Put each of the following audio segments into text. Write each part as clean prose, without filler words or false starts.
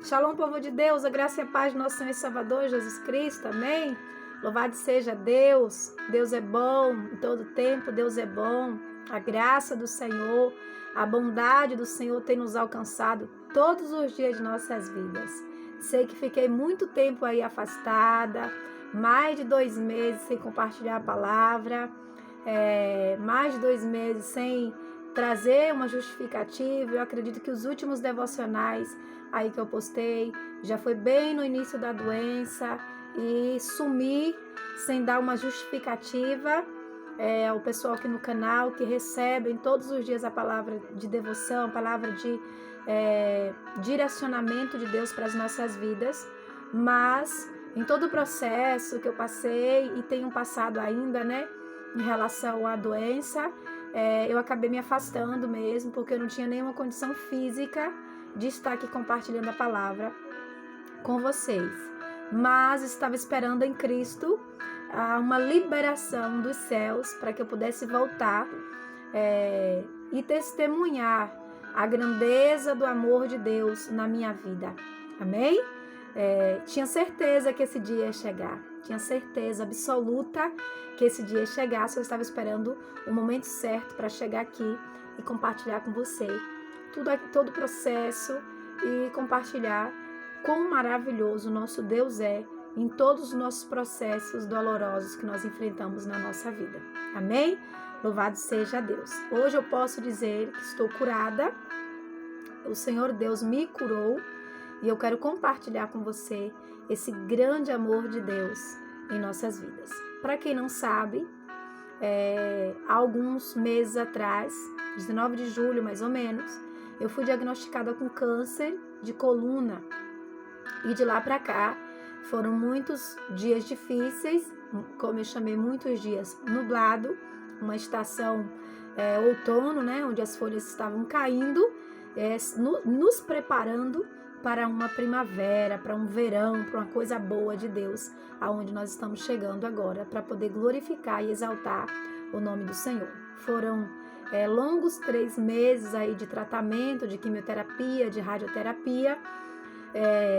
Shalom, povo de Deus, a graça e a paz do nosso Senhor e Salvador Jesus Cristo, amém? Louvado seja Deus, Deus é bom, em todo tempo Deus é bom, a graça do Senhor, a bondade do Senhor tem nos alcançado todos os dias de nossas vidas. Sei que fiquei muito tempo aí afastada, mais de 2 meses sem compartilhar a palavra, mais de 2 meses sem trazer uma justificativa. Eu acredito que os últimos devocionais aí que eu postei já foi bem no início da doença e sumi sem dar uma justificativa. O pessoal aqui no canal que recebem todos os dias a palavra de devoção, a palavra de direcionamento de Deus para as nossas vidas, mas em todo o processo que eu passei e tenho passado ainda, né, em relação à doença, eu acabei me afastando mesmo, porque eu não tinha nenhuma condição física de estar aqui compartilhando a palavra com vocês. Mas estava esperando em Cristo uma liberação dos céus para que eu pudesse voltar e testemunhar a grandeza do amor de Deus na minha vida. Amém? Tinha certeza que esse dia ia chegar. Tinha certeza absoluta que esse dia ia chegar. Só estava esperando o momento certo para chegar aqui e compartilhar com você todo o processo e compartilhar quão maravilhoso o nosso Deus é em todos os nossos processos dolorosos que nós enfrentamos na nossa vida. Amém? Louvado seja Deus. Hoje eu posso dizer que estou curada. O Senhor Deus me curou e eu quero compartilhar com você esse grande amor de Deus em nossas vidas. Para quem não sabe, há alguns meses atrás, 19 de julho mais ou menos, eu fui diagnosticada com câncer de coluna. E de lá para cá foram muitos dias difíceis, como eu chamei, muitos dias nublado, uma estação outono, né, onde as folhas estavam caindo, nos preparando para uma primavera, para um verão, para uma coisa boa de Deus, aonde nós estamos chegando agora, para poder glorificar e exaltar o nome do Senhor. Foram longos 3 meses aí de tratamento, de quimioterapia, de radioterapia,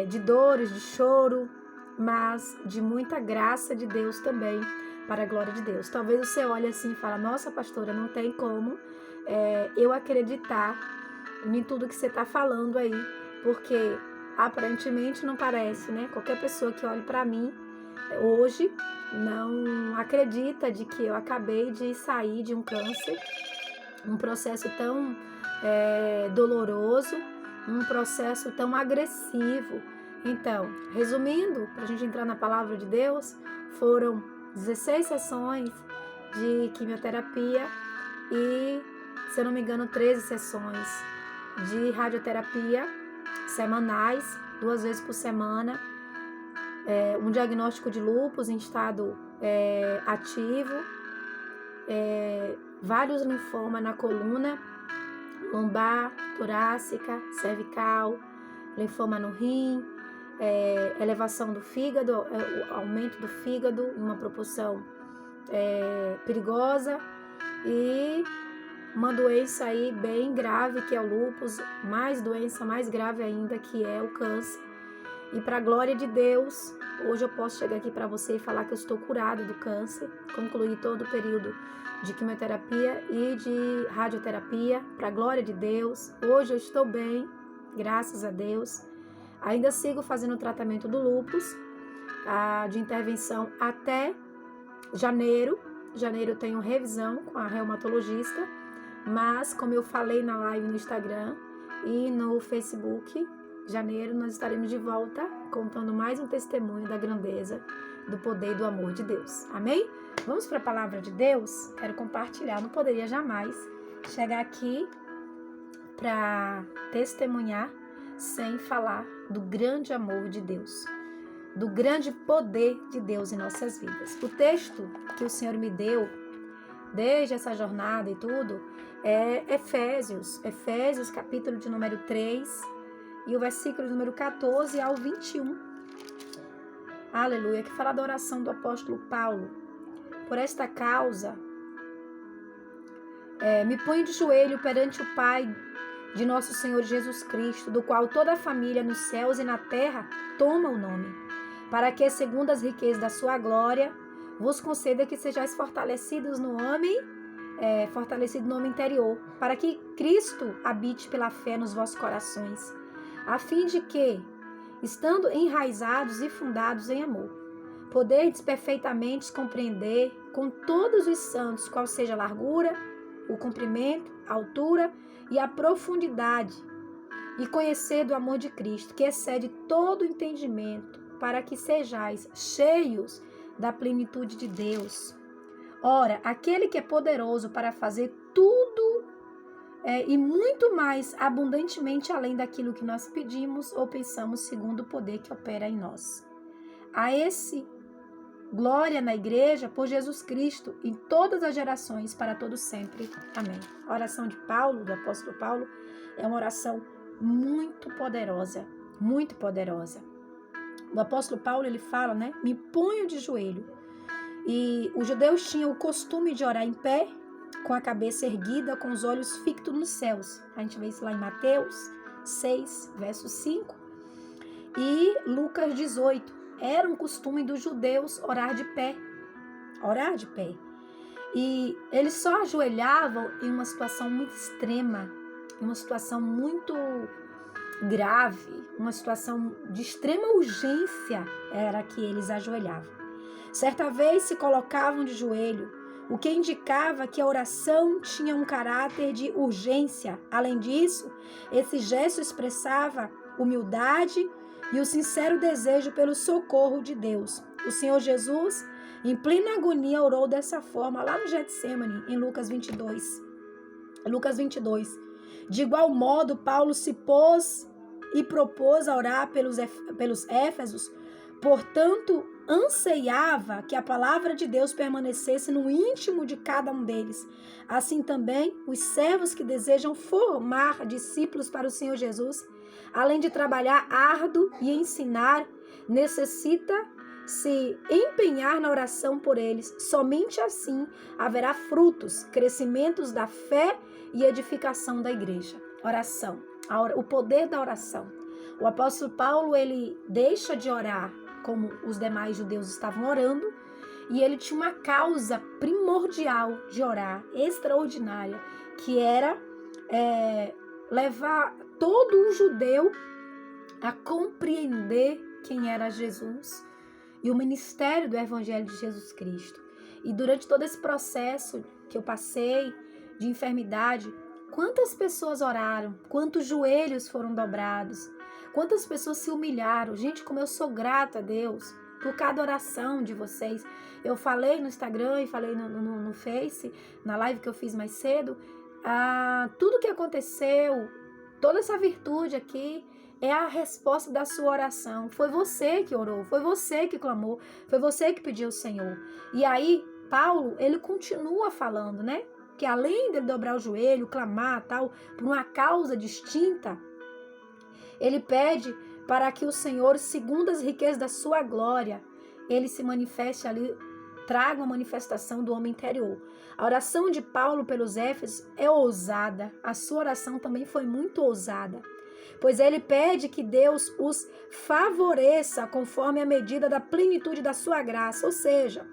de dores, de choro, mas de muita graça de Deus também, para a glória de Deus. Talvez você olhe assim e fala: nossa, pastora, não tem como eu acreditar em tudo que você está falando aí, porque aparentemente não parece, né? Qualquer pessoa que olhe para mim hoje não acredita de que eu acabei de sair de um câncer, um processo tão doloroso, um processo tão agressivo. Então, resumindo, para a gente entrar na palavra de Deus, foram 16 sessões de quimioterapia e, se eu não me engano, 13 sessões de radioterapia semanais, 2 vezes por semana, um diagnóstico de lúpus em estado ativo, vários linfomas na coluna, lombar, torácica, cervical, linfoma no rim, elevação do fígado, aumento do fígado em uma proporção perigosa e uma doença aí bem grave que é o lúpus, doença mais grave ainda que é o câncer. E para a glória de Deus, hoje eu posso chegar aqui para você e falar que eu estou curada do câncer, concluí todo o período de quimioterapia e de radioterapia, para a glória de Deus. Hoje eu estou bem, graças a Deus. Ainda sigo fazendo o tratamento do lúpus, de intervenção até janeiro. Janeiro eu tenho revisão com a reumatologista, mas como eu falei na live no Instagram e no Facebook, janeiro nós estaremos de volta contando mais um testemunho da grandeza, do poder e do amor de Deus. Amém? Vamos para a palavra de Deus? Quero compartilhar, não poderia jamais chegar aqui para testemunhar sem falar do grande amor de Deus, do grande poder de Deus em nossas vidas. O texto que o Senhor me deu, desde essa jornada e tudo, é Efésios capítulo de número 3 e o versículo de número 14 ao 21. Aleluia, que fala da oração do apóstolo Paulo. Por esta causa, me ponho de joelho perante o Pai de nosso Senhor Jesus Cristo, do qual toda a família nos céus e na terra toma o nome, para que, segundo as riquezas da sua glória, vos conceda que sejais fortalecidos no homem, fortalecido no homem interior, para que Cristo habite pela fé nos vossos corações, a fim de que, estando enraizados e fundados em amor, podeis perfeitamente compreender com todos os santos qual seja a largura, o comprimento, a altura e a profundidade, e conhecer do amor de Cristo, que excede todo entendimento, para que sejais cheios da plenitude de Deus. Ora, aquele que é poderoso para fazer tudo e muito mais abundantemente além daquilo que nós pedimos ou pensamos, segundo o poder que opera em nós. A esse glória na igreja por Jesus Cristo em todas as gerações, para todos sempre. Amém. A oração de Paulo, do apóstolo Paulo, é uma oração muito poderosa, muito poderosa. O apóstolo Paulo, ele fala, me ponho de joelho. E os judeus tinham o costume de orar em pé, com a cabeça erguida, com os olhos fictos nos céus. A gente vê isso lá em Mateus 6, verso 5 e Lucas 18. Era um costume dos judeus orar de pé. Orar de pé. E eles só ajoelhavam em uma situação muito extrema, em uma situação muito grave, uma situação de extrema urgência era que eles ajoelhavam. Certa vez se colocavam de joelho, o que indicava que a oração tinha um caráter de urgência. Além disso, esse gesto expressava humildade e o sincero desejo pelo socorro de Deus. O Senhor Jesus, em plena agonia, orou dessa forma lá no Getsêmani, em Lucas 22. De igual modo, Paulo se pôs e propôs a orar pelos Éfesos, portanto, anseiava que a palavra de Deus permanecesse no íntimo de cada um deles. Assim também, os servos que desejam formar discípulos para o Senhor Jesus, além de trabalhar árduo e ensinar, necessita se empenhar na oração por eles. Somente assim haverá frutos, crescimentos da fé e edificação da igreja. Oração, o poder da oração. O apóstolo Paulo, ele deixa de orar como os demais judeus estavam orando, e ele tinha uma causa primordial de orar, extraordinária, que era levar todo o judeu a compreender quem era Jesus e o ministério do Evangelho de Jesus Cristo. E durante todo esse processo que eu passei de enfermidade, quantas pessoas oraram, quantos joelhos foram dobrados, quantas pessoas se humilharam. Gente, como eu sou grata a Deus por cada oração de vocês. Eu falei no Instagram e falei no Face, na live que eu fiz mais cedo, tudo que aconteceu, toda essa virtude aqui é a resposta da sua oração. Foi você que orou, foi você que clamou, foi você que pediu ao Senhor. E aí, Paulo, ele continua falando, que além de dobrar o joelho, clamar, tal, por uma causa distinta, ele pede para que o Senhor, segundo as riquezas da sua glória, ele se manifeste ali, traga uma manifestação do homem interior. A oração de Paulo pelos Éfesos é ousada. A sua oração também foi muito ousada, pois ele pede que Deus os favoreça conforme a medida da plenitude da sua graça, ou seja,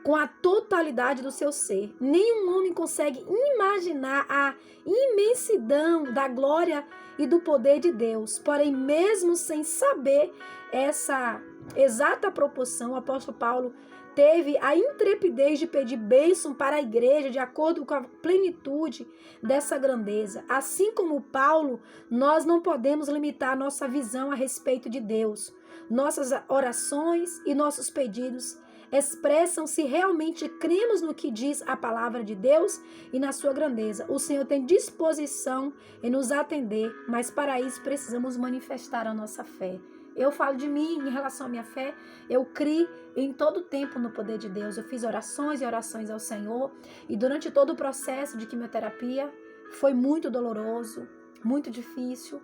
com a totalidade do seu ser. Nenhum homem consegue imaginar a imensidão da glória e do poder de Deus. Porém, mesmo sem saber essa exata proporção, o apóstolo Paulo teve a intrepidez de pedir bênção para a igreja de acordo com a plenitude dessa grandeza. Assim como Paulo, nós não podemos limitar nossa visão a respeito de Deus. Nossas orações e nossos pedidos expressam se realmente cremos no que diz a palavra de Deus e na sua grandeza. O Senhor tem disposição em nos atender, mas para isso precisamos manifestar a nossa fé. Eu falo de mim em relação à minha fé, eu criei em todo tempo no poder de Deus. Eu fiz orações e orações ao Senhor, e durante todo o processo de quimioterapia foi muito doloroso, muito difícil.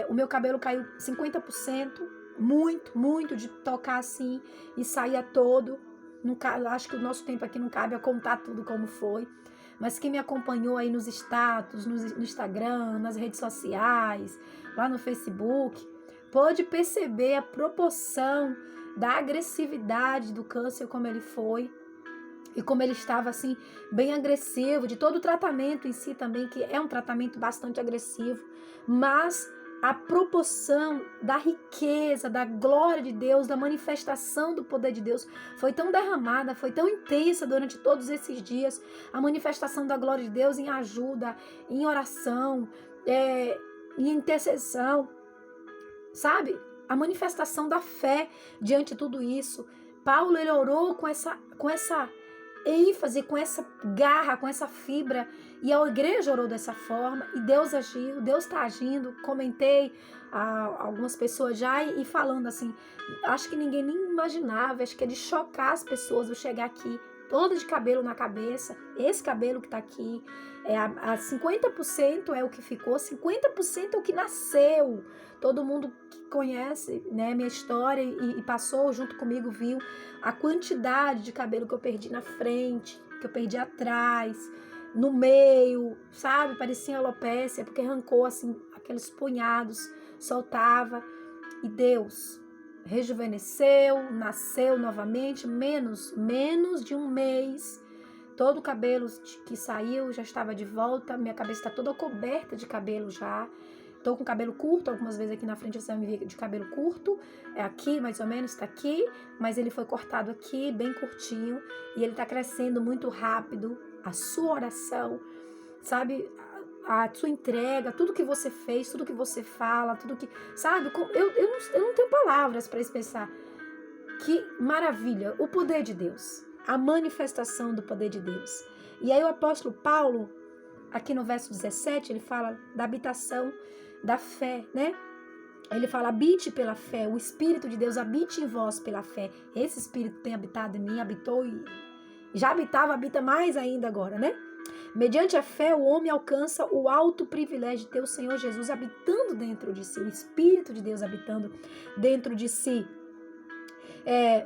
O meu cabelo caiu 50%, muito de tocar assim e saía todo. Acho que o nosso tempo aqui não cabe a contar tudo como foi, mas quem me acompanhou aí nos status, no Instagram, nas redes sociais, lá no Facebook, pôde perceber a proporção da agressividade do câncer, como ele foi, e como ele estava assim, bem agressivo, de todo o tratamento em si também, que é um tratamento bastante agressivo, mas a proporção da riqueza, da glória de Deus, da manifestação do poder de Deus foi tão derramada, foi tão intensa durante todos esses dias, a manifestação da glória de Deus em ajuda, em oração, em intercessão, sabe? A manifestação da fé diante de tudo isso. Paulo, ele orou com essa ênfase, com essa garra, com essa fibra, e a igreja orou dessa forma, e Deus agiu, Deus está agindo. Comentei a algumas pessoas já e falando assim, acho que ninguém nem imaginava, acho que é de chocar as pessoas, eu chegar aqui toda de cabelo na cabeça, esse cabelo que tá aqui, 50% é o que ficou, 50% é o que nasceu. Todo mundo que conhece, né, minha história e passou junto comigo viu a quantidade de cabelo que eu perdi na frente, que eu perdi atrás, no meio, sabe? Parecia alopécia, porque arrancou assim, aqueles punhados, soltava. E Deus rejuvenesceu, nasceu novamente, menos de um mês. Todo o cabelo que saiu já estava de volta, minha cabeça está toda coberta de cabelo já. Estou com cabelo curto, algumas vezes aqui na frente você vai me ver de cabelo curto, é aqui mais ou menos, está aqui, mas ele foi cortado aqui, bem curtinho, e ele está crescendo muito rápido. A sua oração, sabe, a sua entrega, tudo que você fez, tudo que você fala, tudo que, sabe, eu não tenho palavras para expressar. Que maravilha, o poder de Deus, a manifestação do poder de Deus. E aí o apóstolo Paulo, aqui no verso 17, ele fala da habitação da fé, né? Ele fala, habite pela fé, o Espírito de Deus habite em vós pela fé. Esse Espírito tem habitado em mim, habitou e já habitava, habita mais ainda agora, né? Mediante a fé, o homem alcança o alto privilégio de ter o Senhor Jesus habitando dentro de si, o Espírito de Deus habitando dentro de si.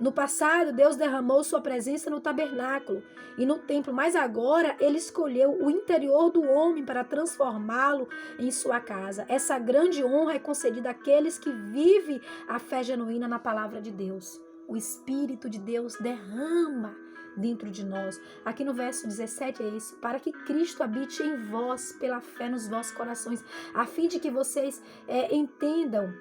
No passado, Deus derramou sua presença no tabernáculo e no templo, mas agora ele escolheu o interior do homem para transformá-lo em sua casa. Essa grande honra é concedida àqueles que vivem a fé genuína na palavra de Deus. O Espírito de Deus derrama dentro de nós. Aqui no verso 17 é isso, para que Cristo habite em vós pela fé nos vossos corações, a fim de que vocês entendam,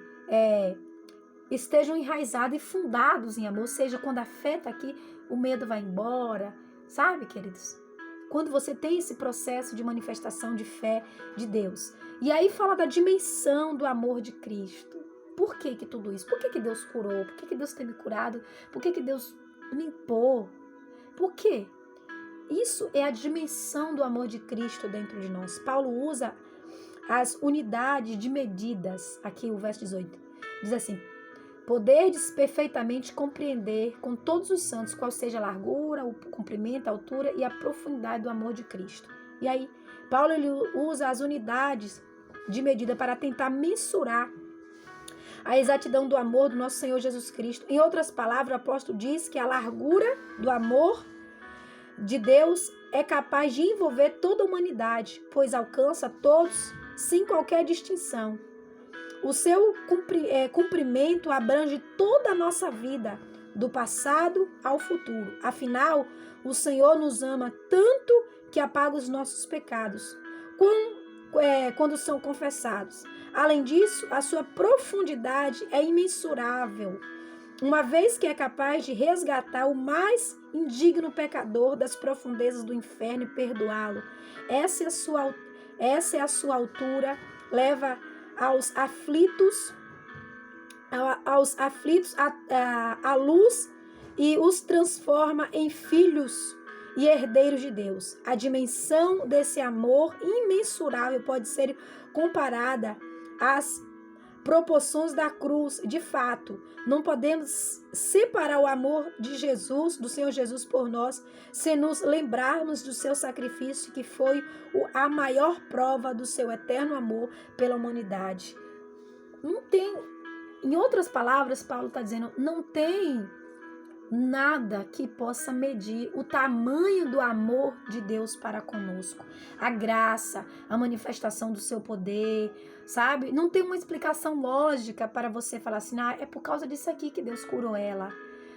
estejam enraizados e fundados em amor. Ou seja, quando a fé está aqui, o medo vai embora, sabe, queridos? Quando você tem esse processo de manifestação de fé de Deus. E aí fala da dimensão do amor de Cristo. Por que tudo isso? Por que Deus curou? Por que Deus tem me curado? Por que Deus limpou? Por quê? Isso é a dimensão do amor de Cristo dentro de nós. Paulo usa as unidades de medidas. Aqui o verso 18 diz assim: poderdes perfeitamente compreender com todos os santos qual seja a largura, o comprimento, a altura e a profundidade do amor de Cristo. E aí, Paulo ele usa as unidades de medida para tentar mensurar a exatidão do amor do nosso Senhor Jesus Cristo. Em outras palavras, o apóstolo diz que a largura do amor de Deus é capaz de envolver toda a humanidade, pois alcança todos sem qualquer distinção. O seu cumprimento abrange toda a nossa vida, do passado ao futuro. Afinal, o Senhor nos ama tanto que apaga os nossos pecados quando são confessados. Além disso, a sua profundidade é imensurável, uma vez que é capaz de resgatar o mais indigno pecador das profundezas do inferno e perdoá-lo. Essa é a sua altura, leva aos aflitos a luz e os transforma em filhos e herdeiros de Deus. A dimensão desse amor imensurável pode ser comparada às proporções da cruz. De fato, não podemos separar o amor de Jesus, do Senhor Jesus por nós, se nos lembrarmos do seu sacrifício, que foi a maior prova do seu eterno amor pela humanidade. Não tem, em outras palavras, Paulo está dizendo, não tem nada que possa medir o tamanho do amor de Deus para conosco. A graça, a manifestação do seu poder, sabe? Não tem uma explicação lógica para você falar assim, é por causa disso aqui que Deus curou ela.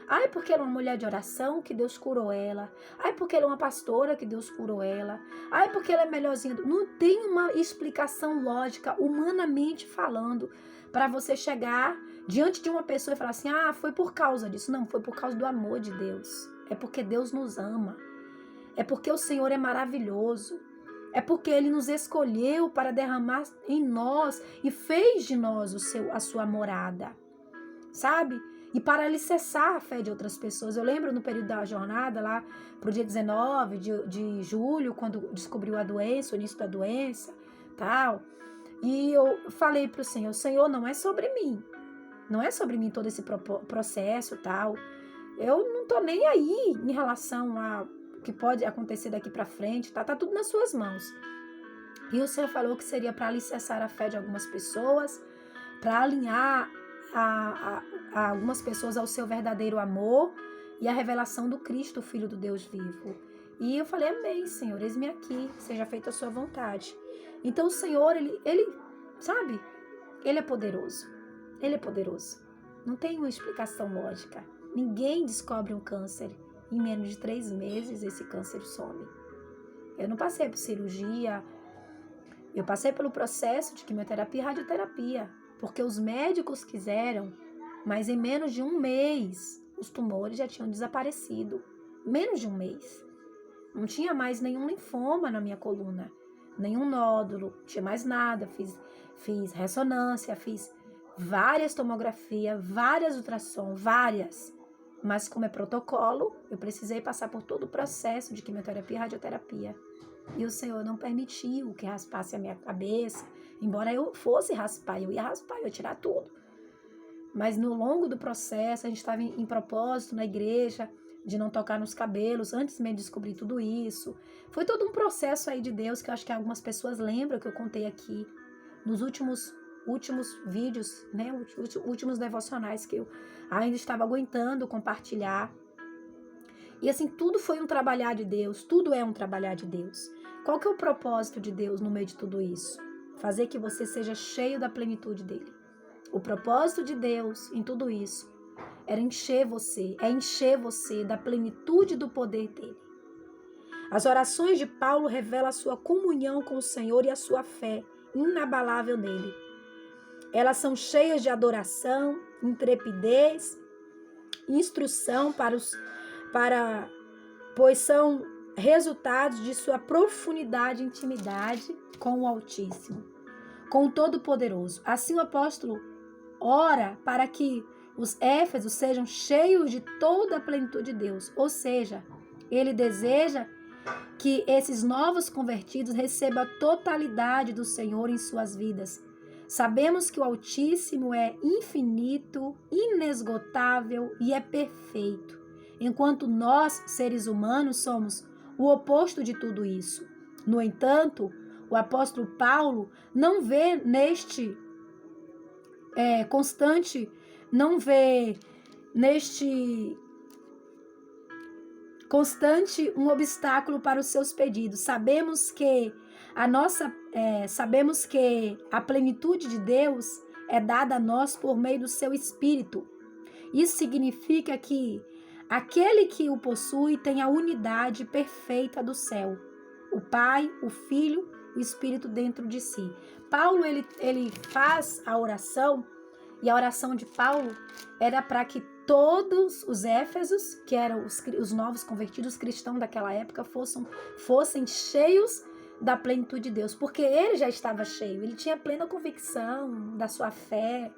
É porque ela é uma mulher de oração que Deus curou ela. É porque ela é uma pastora que Deus curou ela. É porque ela é melhorzinha. Não tem uma explicação lógica, humanamente falando, para você chegar diante de uma pessoa e falar assim, foi por causa disso. Não, foi por causa do amor de Deus. É porque Deus nos ama. É porque o Senhor é maravilhoso. É porque Ele nos escolheu para derramar em nós e fez de nós a sua morada. Sabe? E para alicerçar a fé de outras pessoas. Eu lembro no período da jornada, lá para o dia 19 de julho, quando descobriu a doença, o início da doença, tal. E eu falei para o Senhor, não é sobre mim. Não é sobre mim todo esse processo, tal. Eu não estou nem aí em relação a o que pode acontecer daqui para frente, tá? Tá tudo nas suas mãos. E o Senhor falou que seria para alicerçar a fé de algumas pessoas, para alinhar a algumas pessoas ao seu verdadeiro amor e a revelação do Cristo, o Filho do Deus vivo. E eu falei, amém, Senhor, eis-me aqui, seja feita a sua vontade. Então o Senhor, ele sabe, Ele é poderoso. Ele é poderoso. Não tem uma explicação lógica. Ninguém descobre um câncer. Em menos de 3 meses, esse câncer some. Eu não passei por cirurgia. Eu passei pelo processo de quimioterapia e radioterapia. Porque os médicos quiseram, mas em menos de 1 mês, os tumores já tinham desaparecido. Menos de 1 mês. Não tinha mais nenhum linfoma na minha coluna. Nenhum nódulo. Não tinha mais nada. Fiz ressonância, fiz várias tomografias, várias ultrassom, várias. Mas como é protocolo, eu precisei passar por todo o processo de quimioterapia e radioterapia. E o Senhor não permitiu que raspasse a minha cabeça. Embora eu fosse raspar, eu ia raspar, eu ia tirar tudo. Mas no longo do processo, a gente estava em propósito na igreja, de não tocar nos cabelos, antes mesmo de descobrir tudo isso. Foi todo um processo aí de Deus, que eu acho que algumas pessoas lembram que eu contei aqui, nos últimos vídeos, né, últimos devocionais que eu ainda estava aguentando compartilhar. E assim, tudo foi um trabalhar de Deus, tudo é um trabalhar de Deus. Qual que é o propósito de Deus no meio de tudo isso? Fazer que você seja cheio da plenitude dele. O propósito de Deus em tudo isso é encher você da plenitude do poder dele. As orações de Paulo revelam a sua comunhão com o Senhor e a sua fé inabalável nele. Elas são cheias de adoração, intrepidez, instrução pois são resultados de sua profundidade e intimidade com o Altíssimo, com o Todo-Poderoso. Assim o apóstolo ora para que os éfesos sejam cheios de toda a plenitude de Deus, ou seja, ele deseja que esses novos convertidos recebam a totalidade do Senhor em suas vidas. Sabemos que o Altíssimo é infinito, inesgotável e é perfeito, enquanto nós, seres humanos, somos o oposto de tudo isso. No entanto, o apóstolo Paulo não vê neste constante um obstáculo para os seus pedidos. Sabemos que a plenitude de Deus é dada a nós por meio do seu Espírito. Isso significa que aquele que o possui tem a unidade perfeita do céu. O Pai, o Filho, o Espírito dentro de si. Paulo, ele faz a oração, e a oração de Paulo era para que todos os éfesos, que eram os novos convertidos cristãos daquela época, fossem cheios da plenitude de Deus, porque ele já estava cheio, ele tinha plena convicção da sua fé.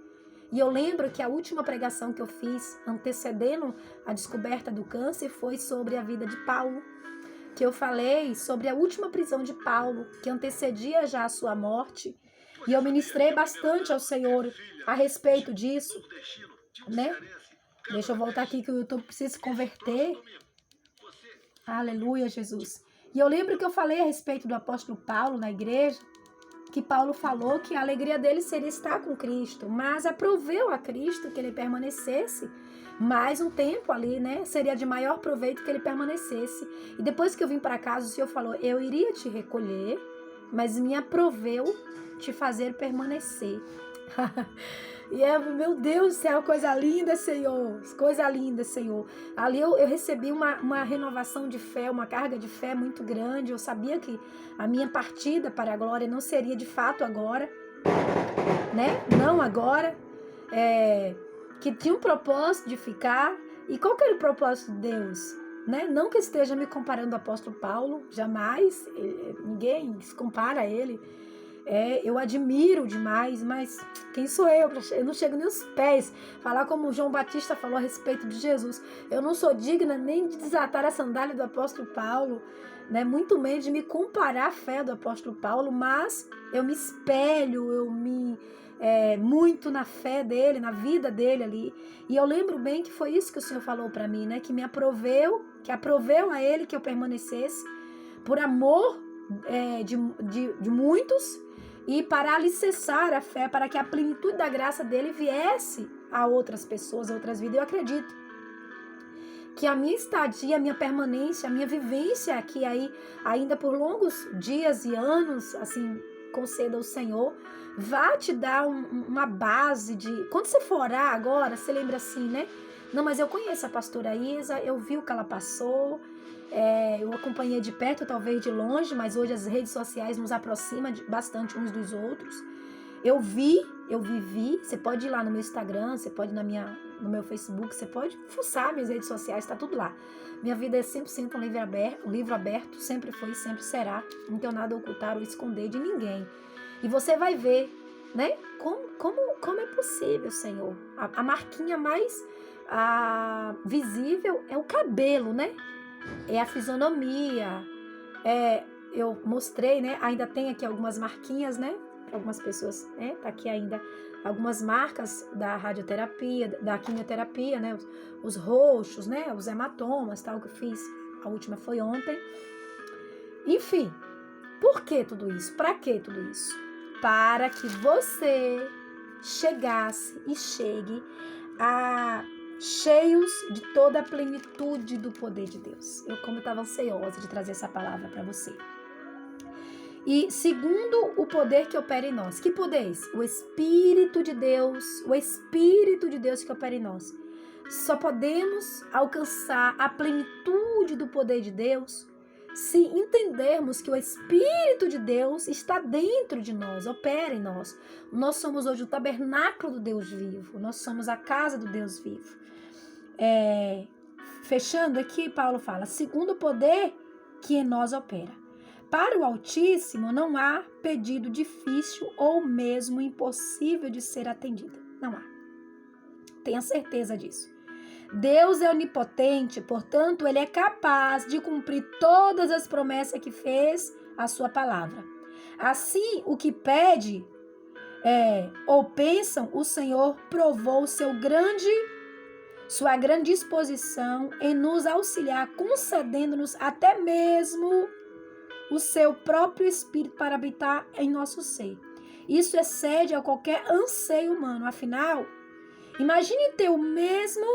E eu lembro que a última pregação que eu fiz, antecedendo a descoberta do câncer, foi sobre a vida de Paulo, que eu falei sobre a última prisão de Paulo, que antecedia já a sua morte, e eu ministrei bastante ao Senhor a respeito disso, né? Deixa eu voltar aqui que o YouTube precisa se converter. Aleluia, Jesus. E eu lembro que eu falei a respeito do apóstolo Paulo na igreja, que Paulo falou que a alegria dele seria estar com Cristo, mas aproveu a Cristo que ele permanecesse mais um tempo ali, né? Seria de maior proveito que ele permanecesse. E depois que eu vim para casa, o Senhor falou: eu iria te recolher, mas me aproveu te fazer permanecer. E meu Deus do céu, coisa linda, Senhor, coisa linda, Senhor. Ali eu recebi uma renovação de fé, uma carga de fé muito grande. Eu sabia que a minha partida para a glória não seria de fato agora, né? Não agora, que tinha um propósito de ficar. E qual que era o propósito de Deus? Né? Não que esteja me comparando ao apóstolo Paulo, jamais, ninguém se compara a ele. Eu admiro demais, mas quem sou eu? Eu não chego nem aos pés. Falar como João Batista falou a respeito de Jesus. Eu não sou digna nem de desatar a sandália do apóstolo Paulo, né? Muito menos de me comparar à fé do apóstolo Paulo, mas eu me espelho, muito na fé dele, na vida dele ali. E eu lembro bem que foi isso que o Senhor falou para mim, né? Que me aproveu, que aproveu a ele que eu permanecesse, por amor de muitos, e para alicerçar a fé, para que a plenitude da graça dele viesse a outras pessoas, a outras vidas. Eu acredito que a minha estadia, a minha permanência, a minha vivência aqui aí, ainda por longos dias e anos, assim, conceda o Senhor, vai te dar uma base de... Quando você for orar agora, você lembra assim, né? Não, mas eu conheço a pastora Isa, eu vi o que ela passou, eu acompanhei de perto, talvez de longe, mas hoje as redes sociais nos aproximam bastante uns dos outros. Eu vivi, você pode ir lá no meu Instagram, você pode ir no meu Facebook, você pode fuçar minhas redes sociais, tá tudo lá. Minha vida é 100% um livro aberto, sempre foi e sempre será. Não tenho nada a ocultar ou esconder de ninguém. E você vai ver, né, como é possível, Senhor. A marquinha mais visível é o cabelo, né? É a fisionomia. Eu mostrei, né? Ainda tem aqui algumas marquinhas, né? Algumas pessoas, né? Tá aqui ainda algumas marcas da radioterapia, da quimioterapia, né? Os roxos, né? Os hematomas, tal, que eu fiz. A última foi ontem. Enfim, por que tudo isso? Para que tudo isso? Para que você chegasse e chegue cheios de toda a plenitude do poder de Deus. Como eu estava ansiosa de trazer essa palavra para você. E segundo o poder que opera em nós. Que poder é esse? O Espírito de Deus. O Espírito de Deus que opera em nós. Só podemos alcançar a plenitude do poder de Deus se entendermos que o Espírito de Deus está dentro de nós, opera em nós. Nós somos hoje o tabernáculo do Deus vivo. Nós somos a casa do Deus vivo. Fechando aqui, Paulo fala, segundo o poder que em nós opera. Para o Altíssimo não há pedido difícil ou mesmo impossível de ser atendido. Não há. Tenha certeza disso. Deus é onipotente, portanto, Ele é capaz de cumprir todas as promessas que fez a sua palavra. Assim, o que pede ou pensam, o Senhor provou sua grande disposição em nos auxiliar, concedendo-nos até mesmo o seu próprio Espírito para habitar em nosso ser. Isso excede a qualquer anseio humano. Afinal, imagine ter o mesmo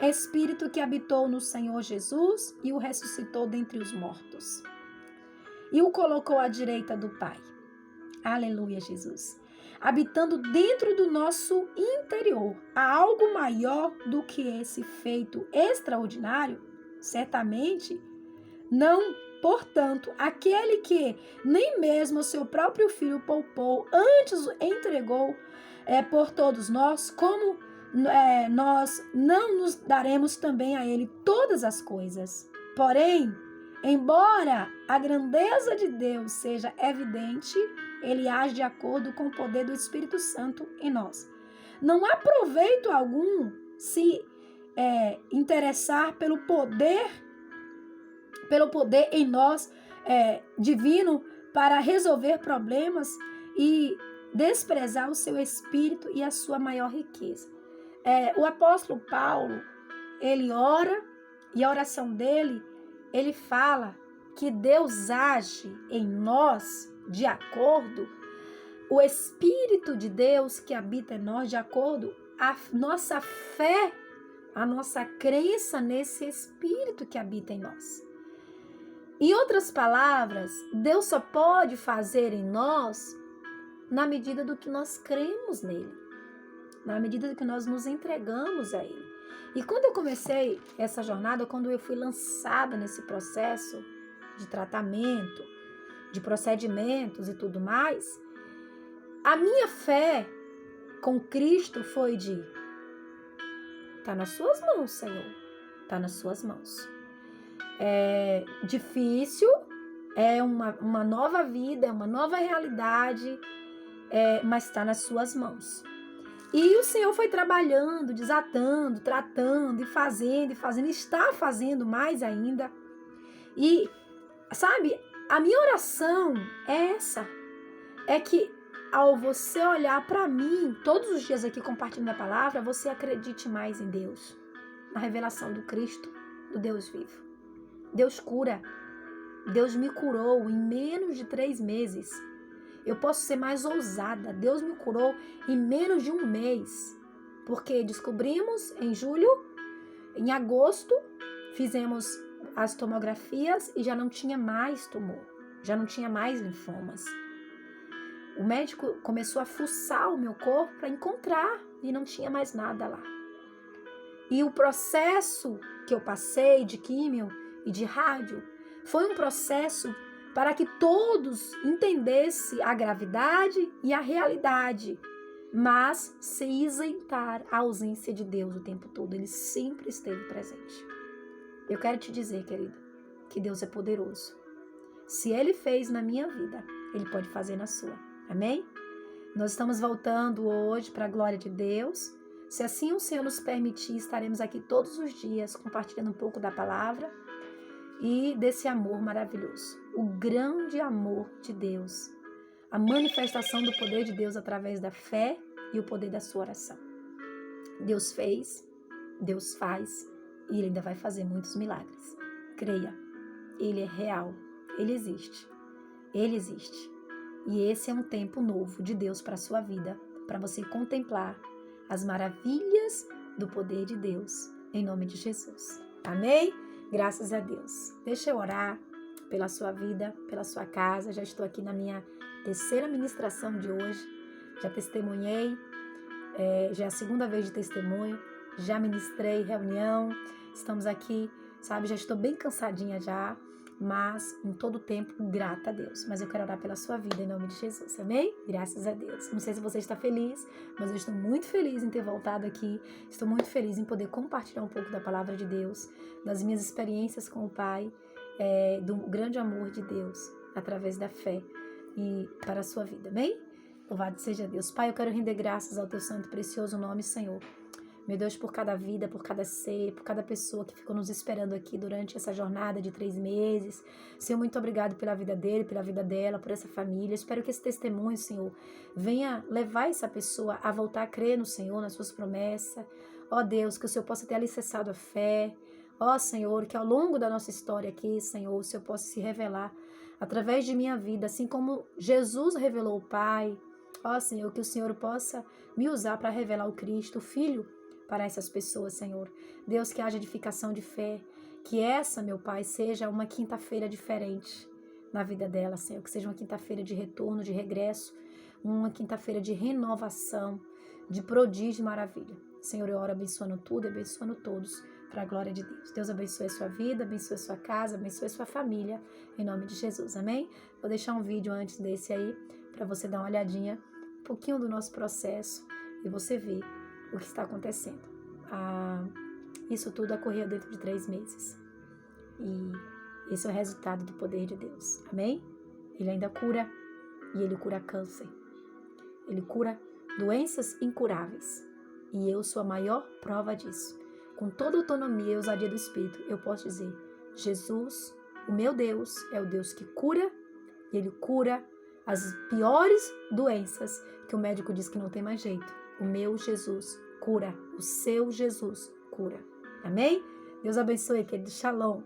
Espírito que habitou no Senhor Jesus e o ressuscitou dentre os mortos. E o colocou à direita do Pai. Aleluia, Jesus. Habitando dentro do nosso interior. Há algo maior do que esse feito extraordinário? Certamente não. Portanto, aquele que nem mesmo o seu próprio filho poupou, antes o entregou por todos nós, como nós não nos daremos também a ele todas as coisas. Porém, embora a grandeza de Deus seja evidente, ele age de acordo com o poder do Espírito Santo em nós. Não há proveito algum se interessar pelo poder em nós divino para resolver problemas e desprezar o seu espírito e a sua maior riqueza. O apóstolo Paulo, ele ora, e a oração dele, ele fala que Deus age em nós de acordo o Espírito de Deus que habita em nós, de acordo a nossa fé, a nossa crença nesse Espírito que habita em nós. Em outras palavras, Deus só pode fazer em nós na medida do que nós cremos nele, na medida do que nós nos entregamos a ele. E quando eu comecei essa jornada, quando eu fui lançada nesse processo de tratamento, de procedimentos e tudo mais, a minha fé com Cristo foi de: tá nas suas mãos, Senhor, tá nas suas mãos. É difícil, é uma nova vida, é uma nova realidade, mas está nas suas mãos. E o Senhor foi trabalhando, desatando, tratando e fazendo, está fazendo mais ainda. E, sabe, a minha oração é essa, é que ao você olhar para mim, todos os dias aqui compartilhando a palavra, você acredite mais em Deus, na revelação do Cristo, do Deus vivo. Deus cura. Deus me curou em menos de 3 meses. Eu posso ser mais ousada. Deus me curou em menos de 1 mês. Porque descobrimos em julho, em agosto, fizemos as tomografias e já não tinha mais tumor. Já não tinha mais linfomas. O médico começou a fuçar o meu corpo para encontrar e não tinha mais nada lá. E o processo que eu passei de químio e de rádio foi um processo para que todos entendessem a gravidade e a realidade, mas sem isentar a ausência de Deus o tempo todo. Ele sempre esteve presente. Eu quero te dizer, querido, que Deus é poderoso. Se Ele fez na minha vida, Ele pode fazer na sua. Amém? Nós estamos voltando hoje para a glória de Deus. Se assim o Senhor nos permitir, estaremos aqui todos os dias compartilhando um pouco da palavra e desse amor maravilhoso. O grande amor de Deus. A manifestação do poder de Deus através da fé e o poder da sua oração. Deus fez, Deus faz e Ele ainda vai fazer muitos milagres. Creia, Ele é real, Ele existe. Ele existe. E esse é um tempo novo de Deus para a sua vida, para você contemplar as maravilhas do poder de Deus, em nome de Jesus. Amém? Graças a Deus. Deixa eu orar pela sua vida, pela sua casa. Já estou aqui na minha 3ª ministração de hoje. Já testemunhei, já é a 2ª vez de testemunho. Já ministrei reunião. Estamos aqui, sabe? Já estou bem cansadinha já, mas em todo o tempo grata a Deus. Mas eu quero orar pela sua vida em nome de Jesus, amém? Graças a Deus. Não sei se você está feliz, mas eu estou muito feliz em ter voltado aqui. Estou muito feliz em poder compartilhar um pouco da palavra de Deus, das minhas experiências com o Pai, do grande amor de Deus, através da fé e para a sua vida, amém? Louvado seja Deus. Pai, eu quero render graças ao teu santo e precioso nome, Senhor. Meu Deus, por cada vida, por cada ser, por cada pessoa que ficou nos esperando aqui durante essa jornada de 3 meses. Senhor, muito obrigado pela vida dele, pela vida dela, por essa família. Espero que esse testemunho, Senhor, venha levar essa pessoa a voltar a crer no Senhor, nas suas promessas. Ó Deus, que o Senhor possa ter alicerçado a fé. Ó Senhor, que ao longo da nossa história aqui, Senhor, o Senhor possa se revelar através de minha vida, assim como Jesus revelou o Pai. Ó Senhor, que o Senhor possa me usar para revelar o Cristo, o Filho, para essas pessoas, Senhor. Deus, que haja edificação de fé, que essa, meu Pai, seja uma quinta-feira diferente na vida dela, Senhor, que seja uma quinta-feira de retorno, de regresso, uma quinta-feira de renovação, de prodígio e maravilha. Senhor, eu oro abençoando tudo e abençoando todos para a glória de Deus. Deus abençoe a sua vida, abençoe a sua casa, abençoe a sua família, em nome de Jesus, amém? Vou deixar um vídeo antes desse aí, para você dar uma olhadinha, um pouquinho do nosso processo e você ver o que está acontecendo. Isso tudo ocorreu dentro de 3 meses. E esse é o resultado do poder de Deus. Amém? Ele ainda cura. E Ele cura câncer. Ele cura doenças incuráveis. E eu sou a maior prova disso. Com toda a autonomia e ousadia do Espírito, eu posso dizer: Jesus, o meu Deus, é o Deus que cura. E Ele cura as piores doenças que o médico diz que não tem mais jeito. O meu Jesus cura. O seu Jesus cura. Amém? Deus abençoe, querido. Shalom.